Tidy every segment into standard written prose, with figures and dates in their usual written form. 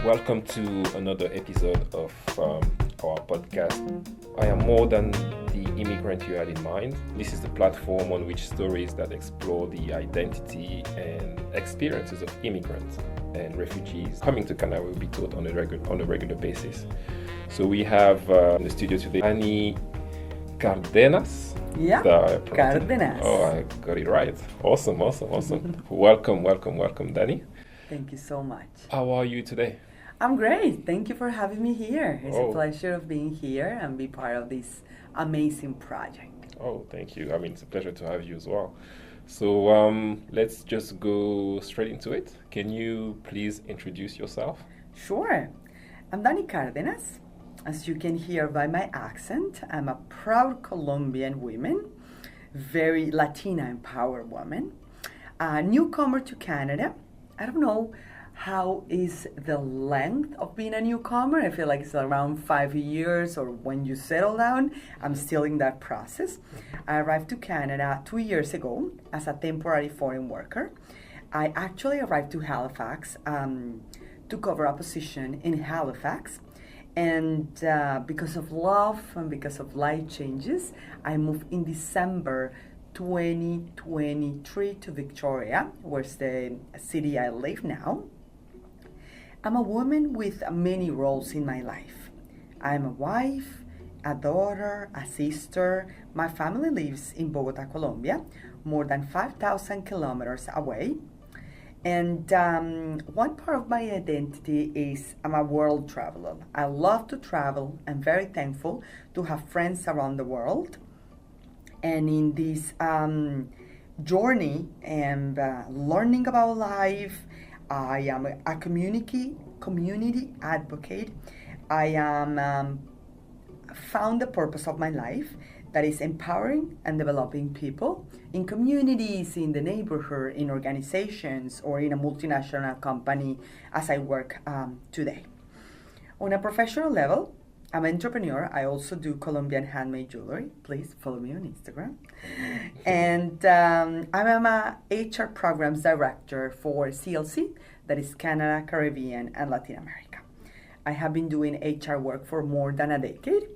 Welcome to another episode of our podcast. I am more than the immigrant you had in mind. This is the platform on which stories that explore the identity and experiences of immigrants and refugees coming to Canada will be told on a regular basis. So we have in the studio today Dani Cardenas. Yeah, Cardenas. Oh, I got it right. Awesome. Welcome, Dani. Thank you so much. How are you today? I'm great. Thank you for having me here. It's a pleasure of being here and be part of this amazing project. Oh, thank you. I mean, it's a pleasure to have you as well. So let's just go straight into it. Can you please introduce yourself? Sure. I'm Dani Cardenas. As you can hear by my accent, I'm a proud Colombian woman, very Latina empowered woman, a newcomer to Canada. I don't know how is the length of being a newcomer. I feel like it's around 5 years, or when you settle down. I'm still in that process. I arrived to Canada 2 years ago as a temporary foreign worker. I actually arrived to Halifax to cover a position in Halifax. And because of love and because of life changes, I moved in December 2023 to Victoria, where's the city I live now. I'm a woman with many roles in my life. I'm a wife, a daughter, a sister. My family lives in Bogota, Colombia, more than 5,000 kilometers away. And one part of my identity is I'm a world traveler. I love to travel. I'm very thankful to have friends around the world. And in this journey and learning about life, I am a community advocate. I am found the purpose of my life, that is empowering and developing people in communities, in the neighborhood, in organizations, or in a multinational company as I work today. On a professional level, I'm an entrepreneur. I also do Colombian handmade jewelry. Please follow me on Instagram. And I'm a HR programs director for CLC, that is Canada, Caribbean, and Latin America. I have been doing HR work for more than a decade,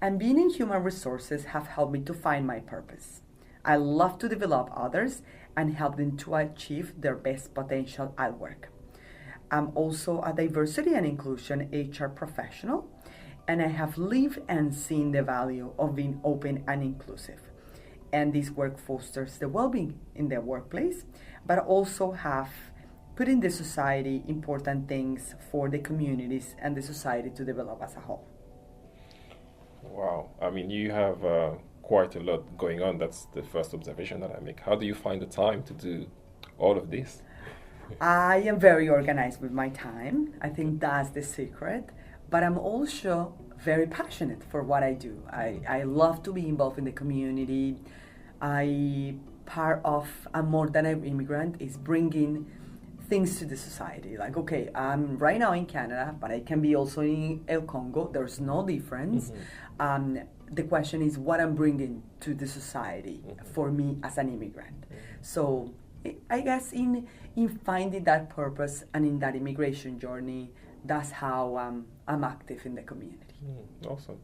and being in human resources have helped me to find my purpose. I love to develop others and help them to achieve their best potential at work. I'm also a diversity and inclusion HR professional, and I have lived and seen the value of being open and inclusive. And this work fosters the well-being in the workplace, but also have put in the society important things for the communities and the society to develop as a whole. Wow. I mean, you have quite a lot going on. That's the first observation that I make. How do you find the time to do all of this? I am very organized with my time. I think that's the secret. But I'm also very passionate for what I do. I love to be involved in the community. Part of I'm more than an immigrant is bringing things to the society. Like, okay, I'm right now in Canada, but I can be also in El Congo. There's no difference. Mm-hmm. The question is what I'm bringing to the society for me as an immigrant. So I guess in finding that purpose and in that immigration journey, that's how I'm active in the community. Awesome.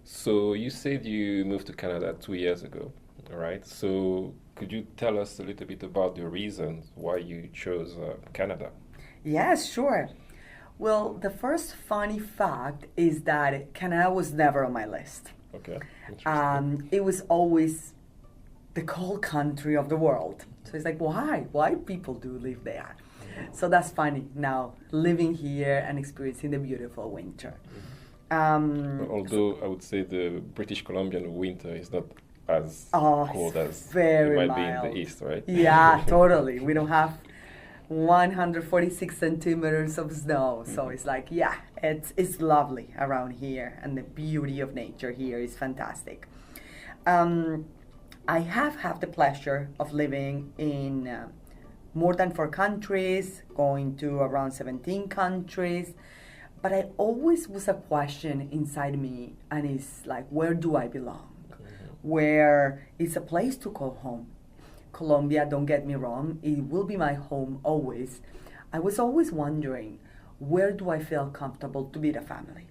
So you said you moved to Canada 2 years ago, all right? So could you tell us a little bit about the reasons why you chose Canada? Yes, sure. Well, the first funny fact is that Canada was never on my list. Okay, interesting. It was always the cold country of the world. So it's like, why? Why people do live there? So that's funny now, living here and experiencing the beautiful winter. Although I would say the British Columbian winter is not as cold as it might be in the east, right? Yeah, totally. We don't have 146 centimeters of snow. So it's like, yeah, it's lovely around here, and the beauty of nature here is fantastic. I have had the pleasure of living in more than 4 countries, going to around 17 countries. But I always was a question inside me, and it's like, where do I belong? Where is a place to call home? Colombia, don't get me wrong, it will be my home always. I was always wondering, where do I feel comfortable to build a family?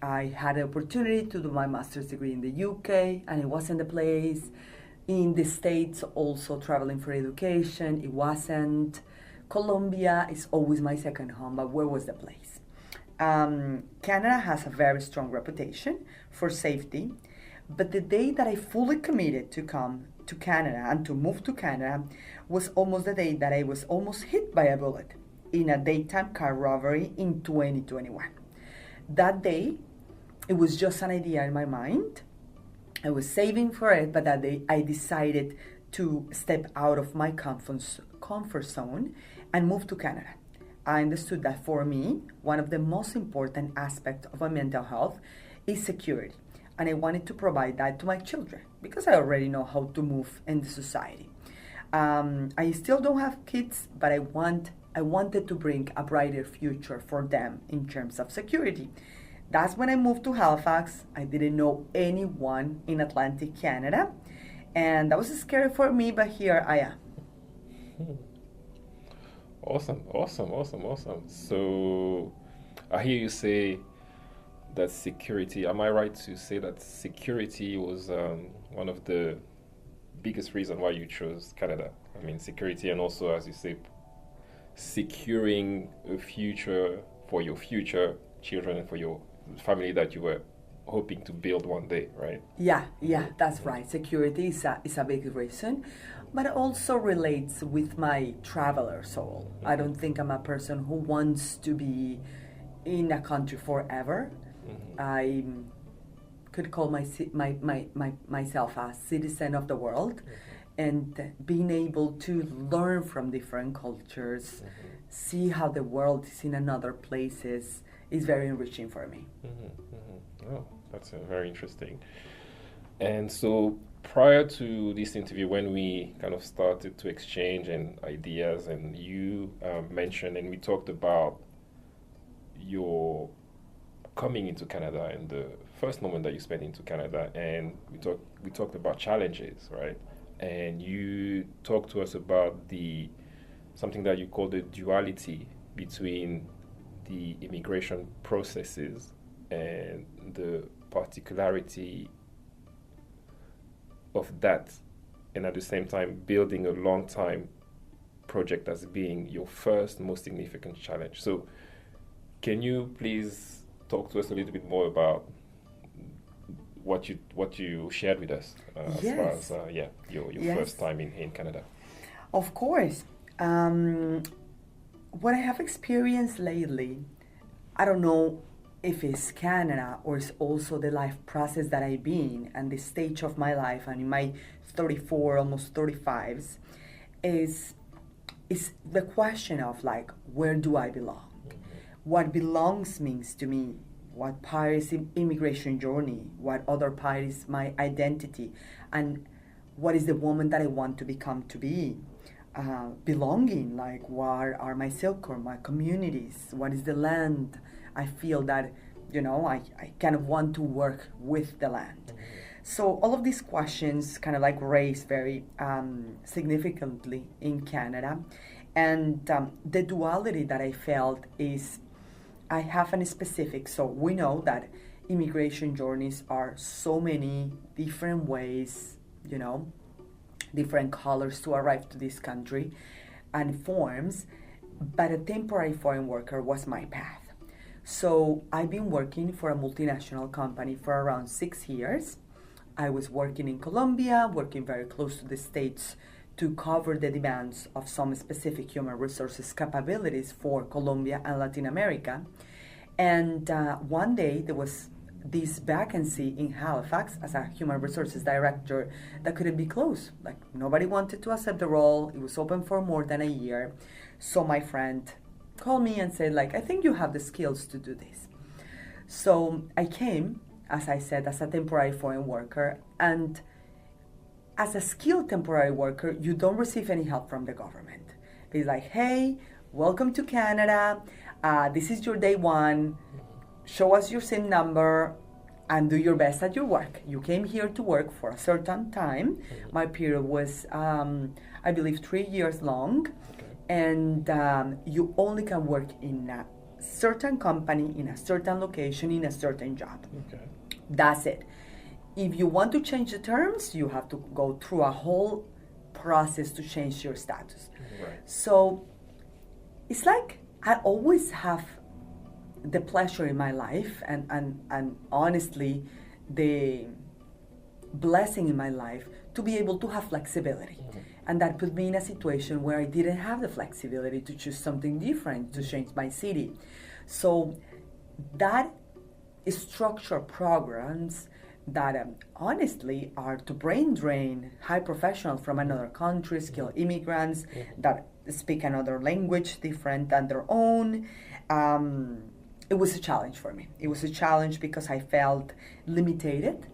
I had the opportunity to do my master's degree in the UK, and it wasn't the place. In the States, also traveling for education, it wasn't. Colombia is always my second home, but where was the place? Canada has a very strong reputation for safety, but the day that I fully committed to come to Canada and to move to Canada was almost the day that I was almost hit by a bullet in a daytime car robbery in 2021. That day, it was just an idea in my mind. I was saving for it, but that day I decided to step out of my comfort zone and move to Canada. I understood that for me, one of the most important aspects of my mental health is security. And I wanted to provide that to my children because I already know how to move in the society. I still don't have kids, but I wanted to bring a brighter future for them in terms of security. That's when I moved to Halifax. I didn't know anyone in Atlantic Canada, and that was scary for me, but here I am. Awesome. So I hear you say that security, am I right to say that security was one of the biggest reasons why you chose Canada? I mean, security, and also, as you say, securing a future for your future children and for your family that you were hoping to build one day, right? Yeah, that's right. Security is a big reason, but it also relates with my traveler soul. I don't think I'm a person who wants to be in a country forever. I could call myself a citizen of the world, and being able to learn from different cultures, see how the world is in another places, is very enriching for me. Oh, that's very interesting. And so prior to this interview, when we kind of started to exchange and ideas, and you mentioned and we talked about your coming into Canada and the first moment that you spent into Canada, and we talked about challenges, right? And you talked to us about something that you call the duality between the immigration processes and the particularity of that, and at the same time building a long time project as being your first most significant challenge. So can you please talk to us a little bit more about what you shared with us as far as your first time in Canada? Of course. What I have experienced lately, I don't know if it's Canada or it's also the life process that I've been and the stage of my life, and in my 34, almost 35s, is the question of like, where do I belong? What belongs means to me, what part is immigration journey, what other part is my identity, and what is the woman that I want to become to be. Belonging, like what are my circle, my communities, what is the land. I feel that, I kind of want to work with the land. So all of these questions kind of like raised very significantly in Canada. And the duality that I felt is I have a specific, so we know that immigration journeys are so many different ways, different colors to arrive to this country and forms, but a temporary foreign worker was my path. So I've been working for a multinational company for around 6 years. I was working in Colombia, working very close to the States to cover the demands of some specific human resources capabilities for Colombia and Latin America. And one day there was this vacancy in Halifax as a human resources director that couldn't be closed. Like nobody wanted to accept the role. It was open for more than a year. So my friend called me and said, like, I think you have the skills to do this. So I came, as I said, as a temporary foreign worker. And as a skilled temporary worker, you don't receive any help from the government. It's like, hey, welcome to Canada. This is your day one. Show us your SIM number and do your best at your work. You came here to work for a certain time. My period was, I believe, 3 years long. And you only can work in certain company in a certain location in a certain job. Okay. That's it. If you want to change the terms, you have to go through a whole process to change your status. Right. So it's like I always have the pleasure in my life and honestly the blessing in my life to be able to have flexibility. And that put me in a situation where I didn't have the flexibility to choose something different, to change my city. So that structure programs that honestly are to brain drain high professionals from another country, skilled immigrants that speak another language different than their own. It was a challenge for me. It was a challenge because I felt limited.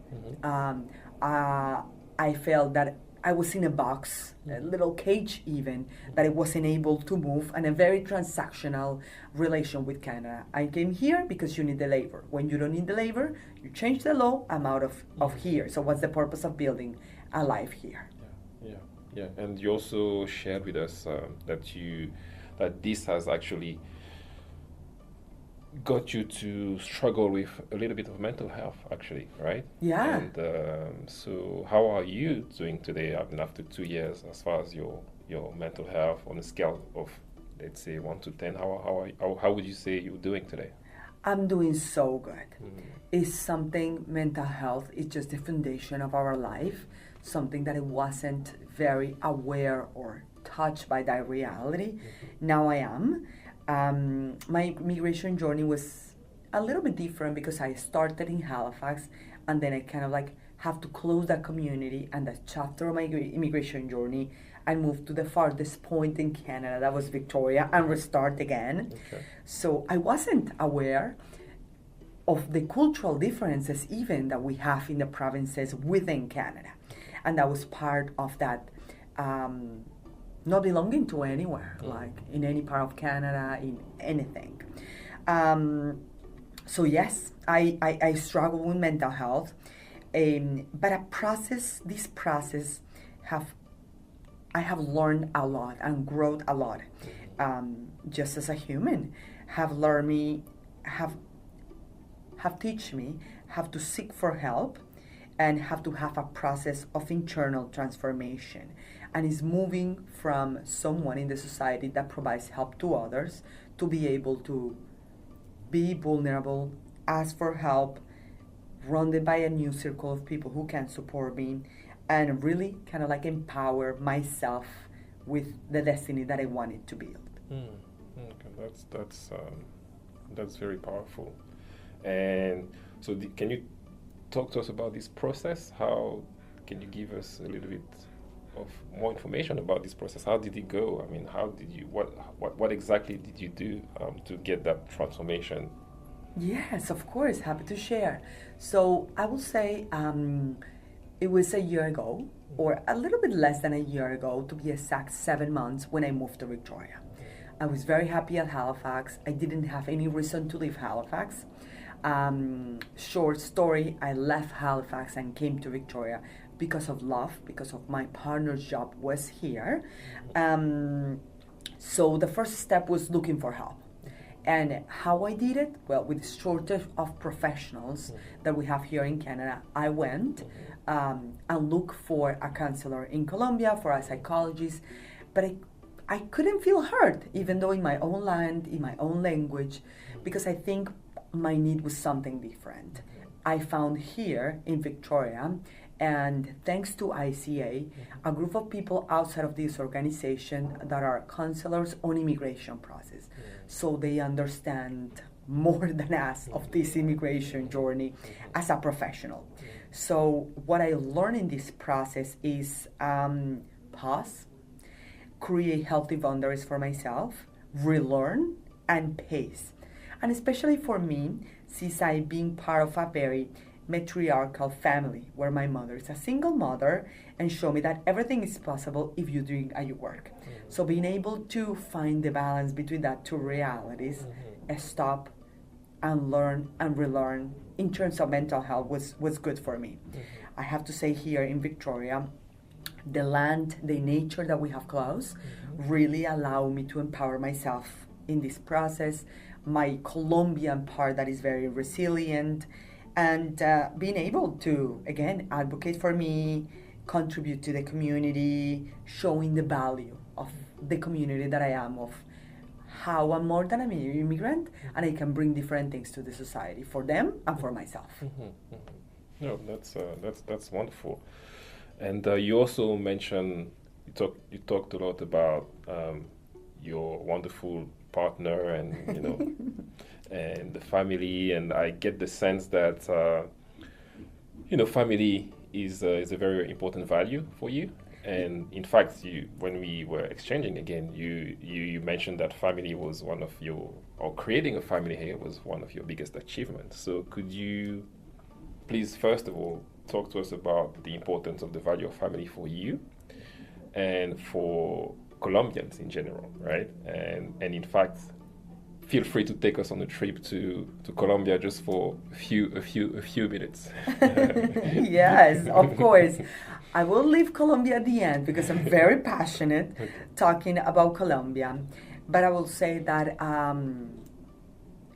I felt that I was in a box, a little cage even, that I wasn't able to move, and a very transactional relation with Canada. I came here because you need the labor. When you don't need the labor, you change the law, I'm out of here. So what's the purpose of building a life here? Yeah. And you also shared with us that this has actually got you to struggle with a little bit of mental health, actually, right? Yeah. And so how are you doing today, after 2 years, as far as your mental health on a scale of, let's say, 1 to 10? How would you say you're doing today? I'm doing so good. It's something, mental health is just the foundation of our life, something that I wasn't very aware or touched by that reality. Now I am. My immigration journey was a little bit different because I started in Halifax and then I kind of like have to close that community and that chapter of my immigration journey. I moved to the farthest point in Canada, that was Victoria, and restart again. Okay. So I wasn't aware of the cultural differences even that we have in the provinces within Canada. And that was part of that not belonging to anywhere, like in any part of Canada, in anything. So yes, I struggle with mental health, but this process I have learned a lot and grown a lot, just as a human. Have teach me how to seek for help and have to have a process of internal transformation. And is moving from someone in the society that provides help to others to be able to be vulnerable, ask for help, surrounded by a new circle of people who can support me, and really kind of like empower myself with the destiny that I wanted to build. Okay, that's very powerful. And so, can you talk to us about this process? How can you give us a little bit of more information about this process? How did it go? I mean, how did you? What exactly did you do to get that transformation? Yes, of course, happy to share. So I will say it was a year ago, or a little bit less than a year ago, to be exact, 7 months when I moved to Victoria. I was very happy at Halifax. I didn't have any reason to leave Halifax. Short story, I left Halifax and came to Victoria because of love, because of my partner's job was here. So the first step was looking for help. And how I did it? Well, with the shortage of professionals that we have here in Canada, I went and looked for a counselor in Colombia, for a psychologist, but I couldn't feel heard, even though in my own land, in my own language, because I think my need was something different. I found here in Victoria, and thanks to ICA, a group of people outside of this organization that are counselors on immigration process. So they understand more than us of this immigration journey as a professional. So what I learned in this process is pause, create healthy boundaries for myself, relearn, and pace. And especially for me, since I've been part of a very matriarchal family where my mother is a single mother and show me that everything is possible if you do and you work. So being able to find the balance between that two realities, stop and learn and relearn in terms of mental health was good for me. I have to say here in Victoria, the land, the nature that we have close really allow me to empower myself in this process, my Colombian part that is very resilient, and being able to, again, advocate for me, contribute to the community, showing the value of the community that I am, of how I'm more than an immigrant, and I can bring different things to the society for them and for myself. No, that's wonderful. And you also mentioned you talked a lot about your wonderful partner and and the family, and I get the sense that family is a very important value for you. And in fact, when we were exchanging again, you mentioned that family was creating a family here was one of your biggest achievements. So could you please, first of all, talk to us about the importance of the value of family for you and for Colombians in general, right? And in fact, feel free to take us on a trip to Colombia just for a few minutes. Yes, of course. I will leave Colombia at the end because I'm very passionate talking about Colombia. But I will say that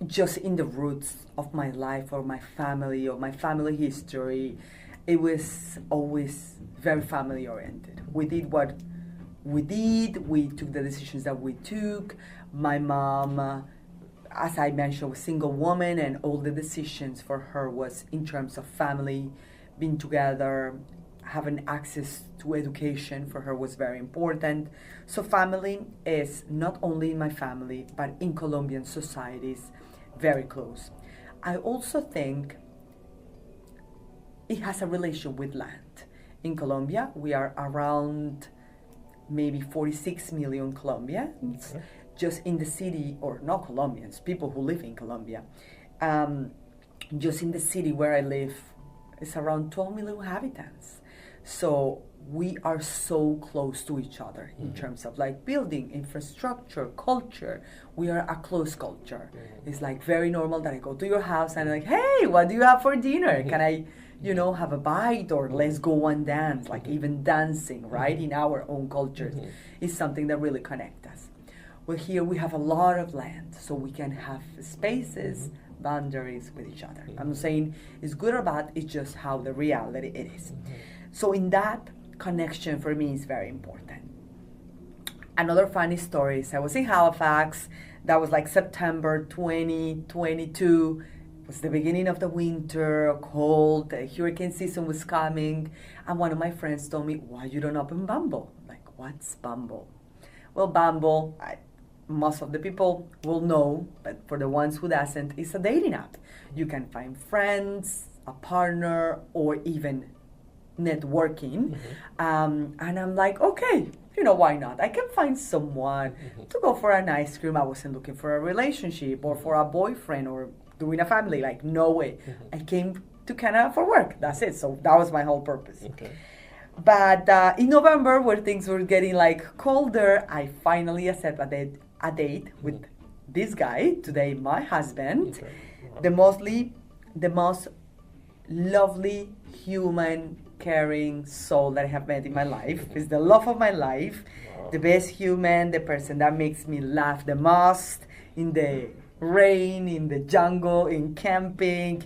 just in the roots of my life or my family history, it was always very family oriented. We did what we did, we took the decisions that we took. My mom, as I mentioned, was a single woman, and all the decisions for her was in terms of family, being together, having access to education for her was very important. So family is not only in my family, but in Colombian societies, very close. I also think it has a relation with land. In Colombia, we are around maybe 46 million Colombians, okay, just in the city, or not Colombians, people who live in Colombia. Just in the city where I live, it's around 12 million inhabitants. So we are so close to each other in terms of like building, infrastructure, culture. We are a close culture. It's like very normal that I go to your house and I'm like, hey, what do you have for dinner? Can I, have a bite, or let's go and dance? Like even dancing, right, in our own cultures is something that really connects us. Well, here we have a lot of land, so we can have spaces, boundaries with each other. I'm not saying it's good or bad, it's just how the reality it is. So in that, connection for me is very important. Another funny story is I was in Halifax. That was like September 2022. It was the beginning of the winter, cold, the hurricane season was coming. And one of my friends told me, why you don't open Bumble? Like, what's Bumble? Well, Bumble, most of the people will know, but for the ones who doesn't, it's a dating app. You can find friends, a partner, or even networking. And I'm like, okay, why not? I can find someone to go for an ice cream. I wasn't looking for a relationship or for a boyfriend or doing a family. Like, no way. I came to Canada for work. That's it. So that was my whole purpose. Okay. But in November, where things were getting like colder, I finally accepted a date with this guy, today my husband. Okay. Wow. The most lovely, human, caring soul that I have met in my life. Is the love of my life. Wow. The best human, the person that makes me laugh the most in the rain, in the jungle, in camping,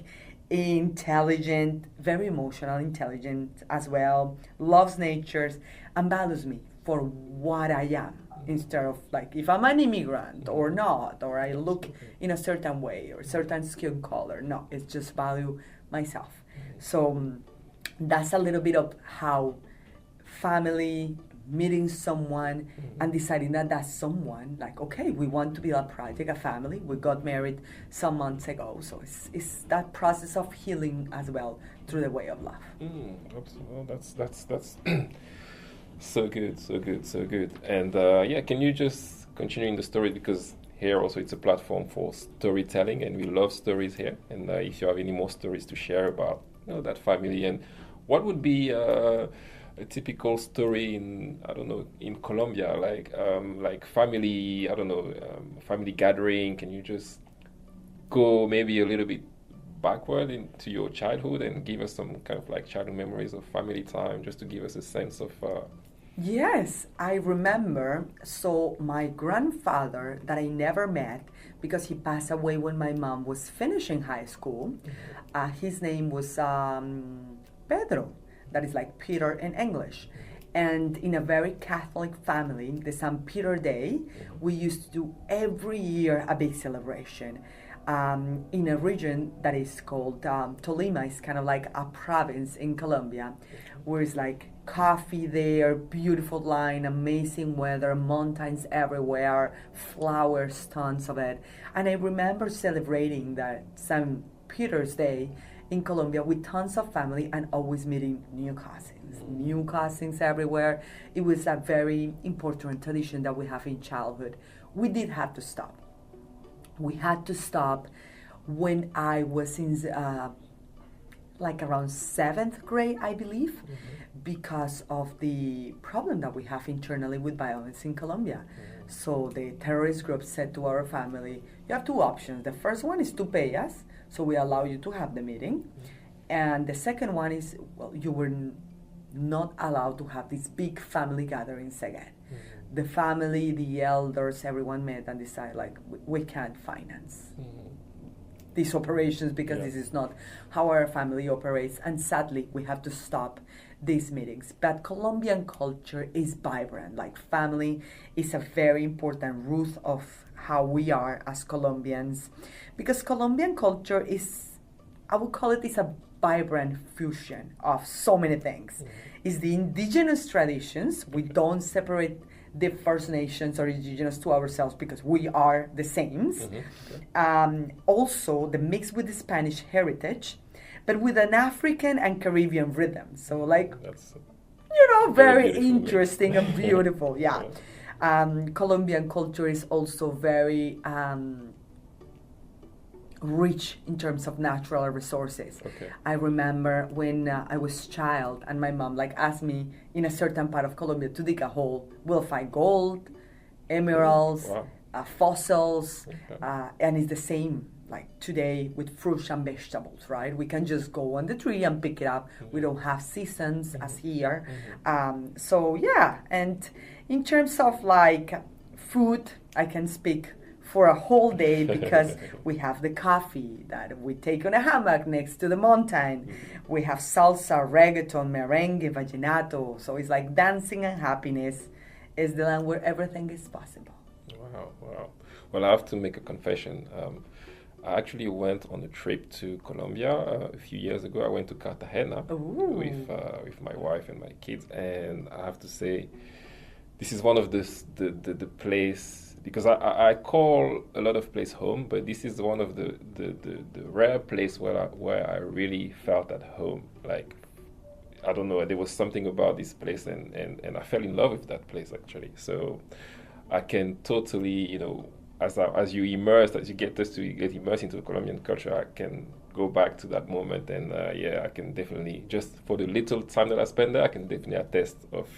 intelligent, very emotional, intelligent as well, loves nature, and values me for what I am, instead of like if I'm an immigrant or not, or I look in a certain way or certain skin color. No, it's just value myself. So that's a little bit of how family, meeting someone and deciding that that's someone, like, okay, we want to build a project, a family. We got married some months ago. So it's that process of healing as well through the way of love. That's so good. And can you just continue in the story, because here also it's a platform for storytelling and we love stories here. And if you have any more stories to share about that family, and what would be a typical story in Colombia, like family, family gathering. Can you just go maybe a little bit backward into your childhood and give us some kind of like childhood memories of family time, just to give us a sense of Yes, I remember. So my grandfather that I never met because he passed away when my mom was finishing high school. His name was Pedro. That is like Peter in English. And in a very Catholic family, the St. Peter Day, we used to do every year a big celebration. In a region that is called Tolima. It's kind of like a province in Colombia, where it's like coffee there, beautiful line, amazing weather, mountains everywhere, flowers, tons of it. And I remember celebrating that St. Peter's Day in Colombia with tons of family and always meeting new cousins everywhere. It was a very important tradition that we have in childhood. We did have to stop. We had to stop when I was in like around 7th grade, I believe, because of the problem that we have internally with violence in Colombia. So the terrorist group said to our family, you have two options. The first one is to pay us, so we allow you to have the meeting. And the second one is, well, you were not allowed to have these big family gatherings again. The family, the elders, everyone met and decided, like, we can't finance these operations because this is not how our family operates. And sadly, we have to stop these meetings. But Colombian culture is vibrant. Like, family is a very important root of how we are as Colombians. Because Colombian culture is, I would call it, is a vibrant fusion of so many things. It's the indigenous traditions. We don't separate the First Nations or indigenous to ourselves because we are the same. Also, the mix with the Spanish heritage, but with an African and Caribbean rhythm. So, like, that's, very interesting and beautiful. Colombian culture is also very rich in terms of natural resources. I remember when I was a child and my mom asked me in a certain part of Colombia to dig a hole. We'll find gold, emeralds, fossils, and it's the same like today with fruits and vegetables, right? We can just go on the tree and pick it up. We don't have seasons as here. And in terms of like food, I can speak for a whole day because we have the coffee that we take on a hammock next to the mountain. We have salsa, reggaeton, merengue, vallenato. So it's like dancing and happiness is the land where everything is possible. Wow. Well, I have to make a confession. I actually went on a trip to Colombia a few years ago. I went to Cartagena with my wife and my kids, and I have to say, this is one of the place. Because I call a lot of places home, but this is one of the rare place where I really felt at home. Like, I don't know, there was something about this place, and I fell in love with that place actually. So I can totally, as you get immersed into the Colombian culture, I can go back to that moment, and I can definitely, just for the little time that I spent there, I can definitely attest of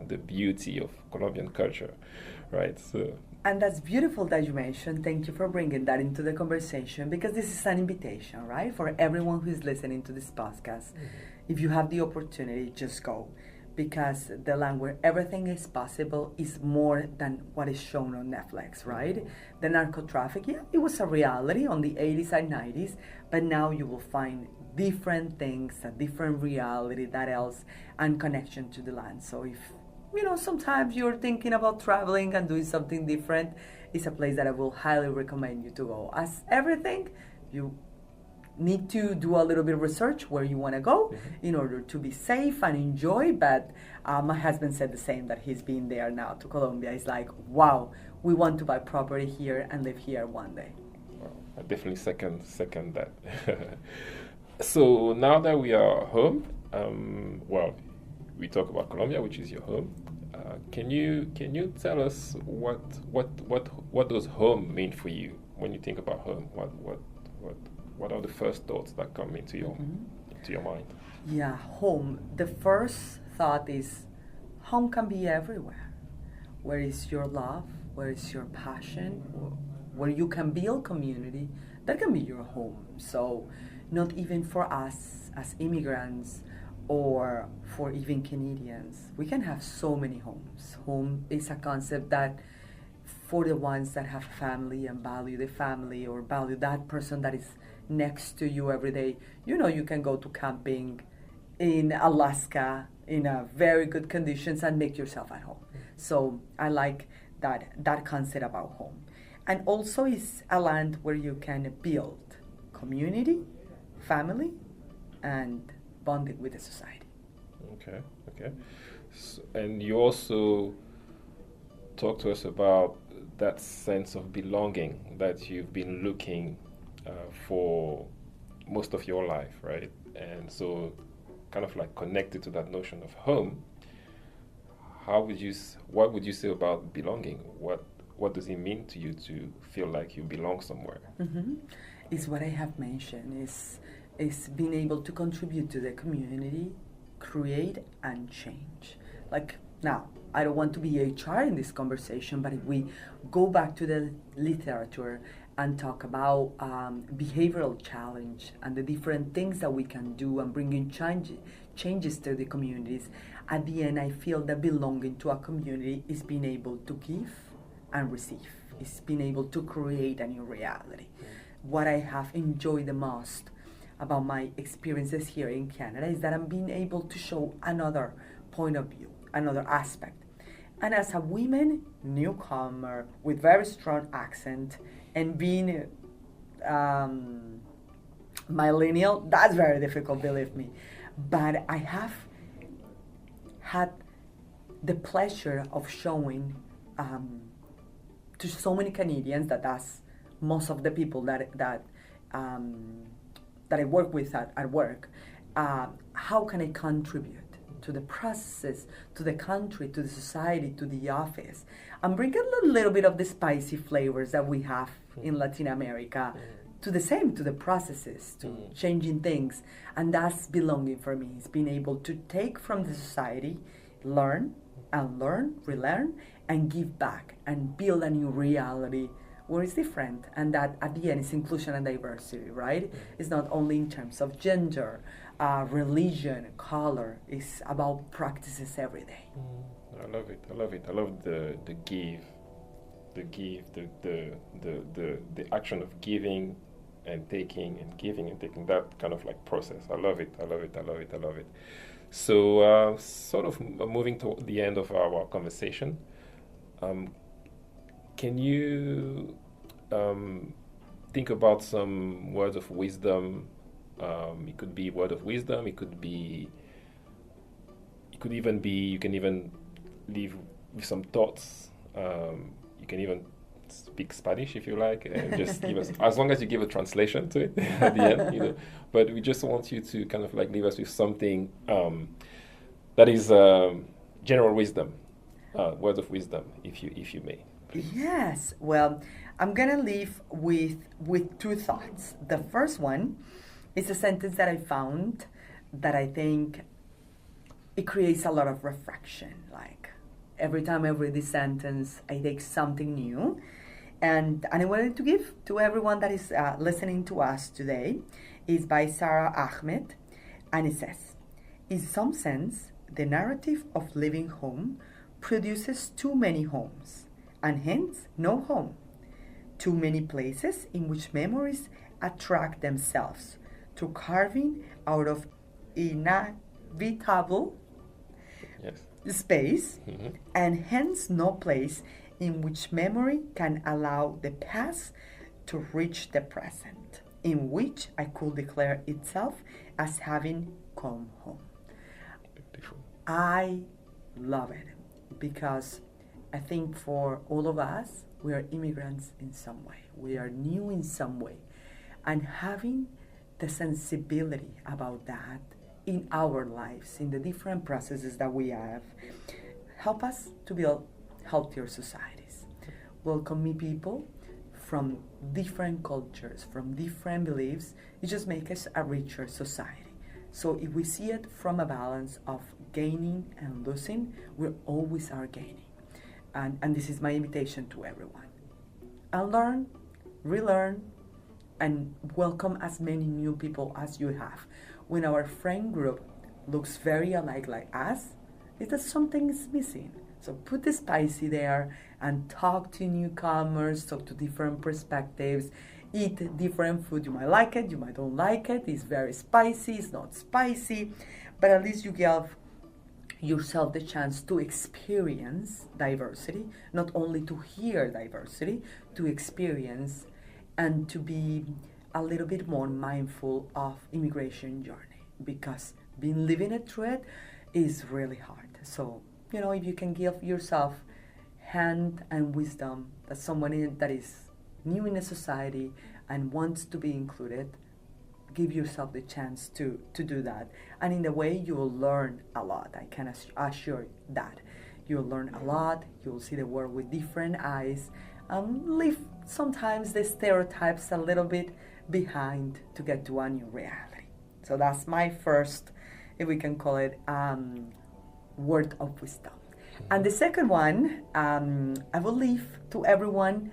the beauty of Colombian culture, right? So. And that's beautiful that you mentioned. Thank you for bringing that into the conversation, because this is an invitation, right? For everyone who is listening to this podcast. If you have the opportunity, just go. Because the land where everything is possible is more than what is shown on Netflix, right? The narco-trafficking, it was a reality on the 80s and 90s, but now you will find different things, a different reality that else, and connection to the land. So if sometimes you're thinking about traveling and doing something different, it's a place that I will highly recommend you to go. As everything, you need to do a little bit of research where you want to go in order to be safe and enjoy. But my husband said the same, that he's been there now to Colombia. It's like, wow, we want to buy property here and live here one day. Well, I definitely second that. So now that we are home, we talk about Colombia, which is your home. Can you tell us what does home mean for you when you think about home? What are the first thoughts that come into your mind? Yeah, home. The first thought is home can be everywhere. Where is your love? Where is your passion? Where you can build community, that can be your home. So not even for us as immigrants or for even Canadians, we can have so many homes. Home is a concept that for the ones that have family and value the family or value that person that is next to you every day. You know, you can go to camping in Alaska in a very good conditions and make yourself at home. So I like that concept about home. And also is a land where you can build community, family, and bonding with the society. Okay. So, and you also talk to us about that sense of belonging that you've been looking for most of your life, right? And so kind of like connected to that notion of home, what would you say about belonging? What does it mean to you to feel like you belong somewhere? Mm-hmm. Is what I have mentioned, is being able to contribute to the community, create and change. Like now, I don't want to be HR in this conversation, but if we go back to the literature and talk about behavioral challenge and the different things that we can do and bringing changes to the communities, at the end I feel that belonging to a community is being able to give and receive, is being able to create a new reality. What I have enjoyed the most about my experiences here in Canada is that I'm being able to show another point of view, another aspect. And as a woman newcomer with very strong accent and being millennial, that's very difficult, believe me. But I have had the pleasure of showing to so many Canadians that's most of the people that I work with at work. How can I contribute to the processes, to the country, to the society, to the office? I'm bringing a little bit of the spicy flavors that we have in Latin America to the processes, to changing things. And that's belonging for me. It's being able to take from the society, learn, relearn, and give back and build a new reality where it's different. And that at the end is inclusion and diversity, right? It's not only in terms of gender, religion, color. It's about practices every day. I love it. I love the action of giving and taking and giving and taking, that kind of like process. I love it. So sort of moving to the end of our conversation, can you think about some words of wisdom? It could be word of wisdom. You can even leave with some thoughts. You can even speak Spanish if you like, and just give us, as long as you give a translation to it at the end, But we just want you to kind of like leave us with something that is general wisdom, words of wisdom, if you may. Please. Yes. Well, I'm gonna leave with two thoughts. The first one is a sentence that I found that I think it creates a lot of reflection. Like every time I read this sentence, I take something new. And I wanted to give to everyone that is listening to us today. Is by Sarah Ahmed, and it says, in some sense, the narrative of living home produces too many homes, and hence no home. Too many places in which memories attract themselves to carving out of inhabitable space, and hence no place in which memory can allow the past to reach the present, in which I could declare itself as having come home. Beautiful. I love it because I think for all of us, we are immigrants in some way. We are new in some way. And having the sensibility about that in our lives, in the different processes that we have, help us to build healthier societies. Welcome me people from different cultures, from different beliefs. It just makes us a richer society. So if we see it from a balance of gaining and losing, we always are gaining. And this is my invitation to everyone. Unlearn, relearn, and welcome as many new people as you have. When our friend group looks very alike like us, is that something is missing. So put the spicy there and talk to newcomers, talk to different perspectives, eat different food. You might like it, you might don't like it. It's very spicy, it's not spicy, but at least you give yourself the chance to experience diversity, not only to hear diversity, to experience and to be a little bit more mindful of immigration journey, because being living it through it is really hard. So, if you can give yourself hand and wisdom that someone that is new in a society and wants to be included, give yourself the chance to do that. And in a way, you will learn a lot. I can assure you that. You'll learn a lot. You'll see the world with different eyes. Leave sometimes the stereotypes a little bit behind to get to a new reality. So that's my first, if we can call it, word of wisdom. And the second one, I will leave to everyone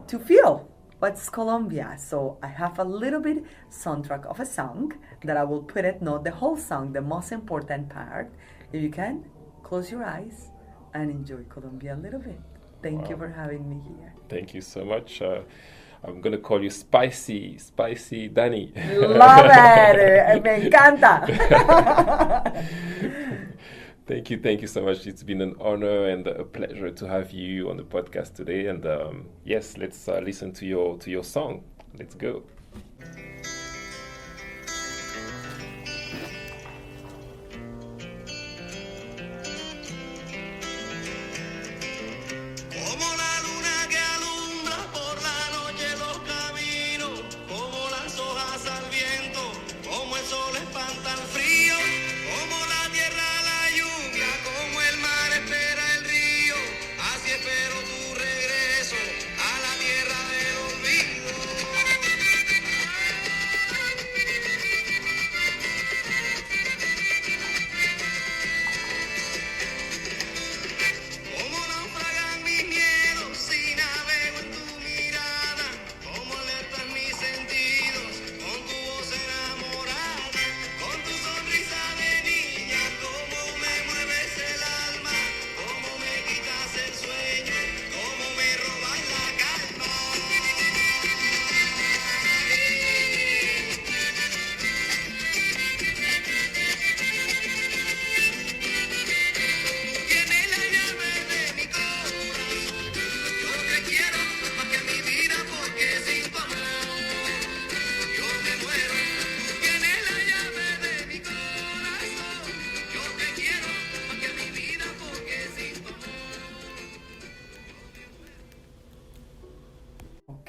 to feel what's Colombia. So I have a little bit soundtrack of a song that I will put it, not the whole song, the most important part. If you can, close your eyes and enjoy Colombia a little bit. Thank you for having me here. Thank you so much. I'm going to call you Spicy Dani. Love it. Me encanta. Thank you so much. It's been an honor and a pleasure to have you on the podcast today. And yes, let's listen to your song. Let's go.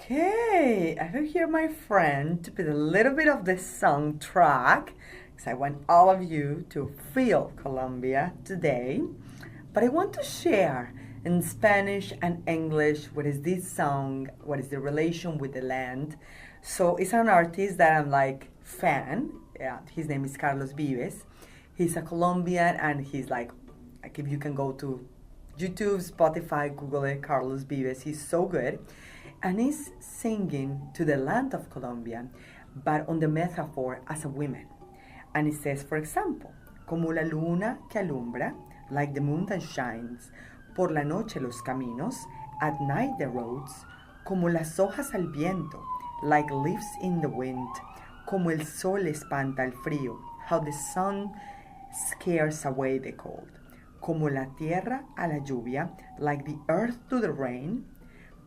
Okay, I will hear my friend to put a little bit of the song track, because I want all of you to feel Colombia today. But I want to share in Spanish and English what is this song, what is the relation with the land. So it's an artist that I'm like fan. Yeah, his name is Carlos Vives. He's a Colombian, and he's like if you can go to YouTube, Spotify, Google it, Carlos Vives. He's so good. And he's singing to the land of Colombia, but on the metaphor as a woman. And it says, for example, como la luna que alumbra, like the moon that shines, por la noche los caminos, at night the roads, como las hojas al viento, like leaves in the wind, como el sol espanta el frío, how the sun scares away the cold, como la tierra a la lluvia, like the earth to the rain,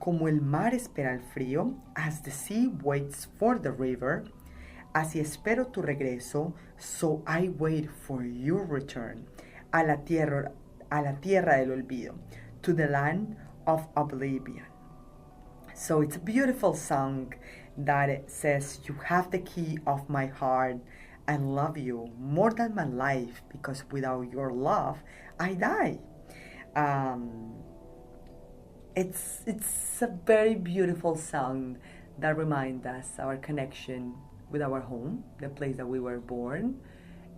como el mar espera el frío, as the sea waits for the river, así espero tu regreso, so I wait for your return, a la tierra del olvido, to the land of oblivion. So it's a beautiful song that says, you have the key of my heart, I love you more than my life, because without your love, I die. It's a very beautiful song that reminds us our connection with our home, the place that we were born,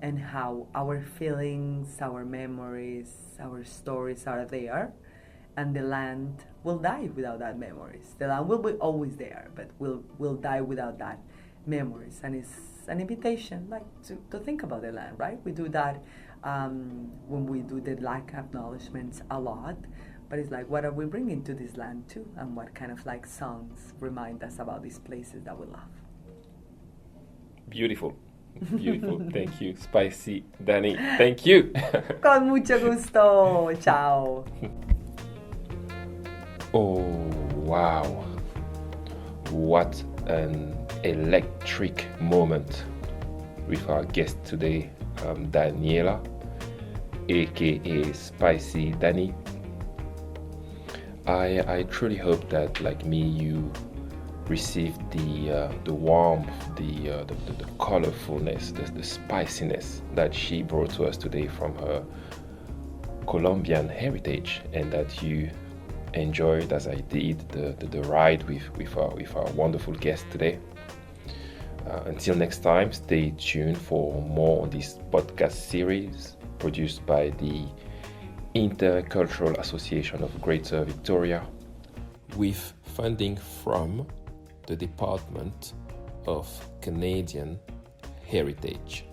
and how our feelings, our memories, our stories are there, and the land will die without that memories. The land will be always there, but will die without that memories, and it's an invitation like to think about the land, right? We do that when we do the lack acknowledgements a lot, but it's like, what are we bringing to this land too, and what kind of like songs remind us about these places that we love. Beautiful. Thank you, Spicy Dani. Thank you. Con mucho gusto. Ciao. Oh, wow. What an electric moment with our guest today, Daniela, aka Spicy Dani. I truly hope that, like me, you received the warmth, the colorfulness, the spiciness that she brought to us today from her Colombian heritage, and that you enjoyed, as I did, the ride with our wonderful guest today. Until next time, stay tuned for more on this podcast series produced by the Intercultural Association of Greater Victoria, with funding from the Department of Canadian Heritage.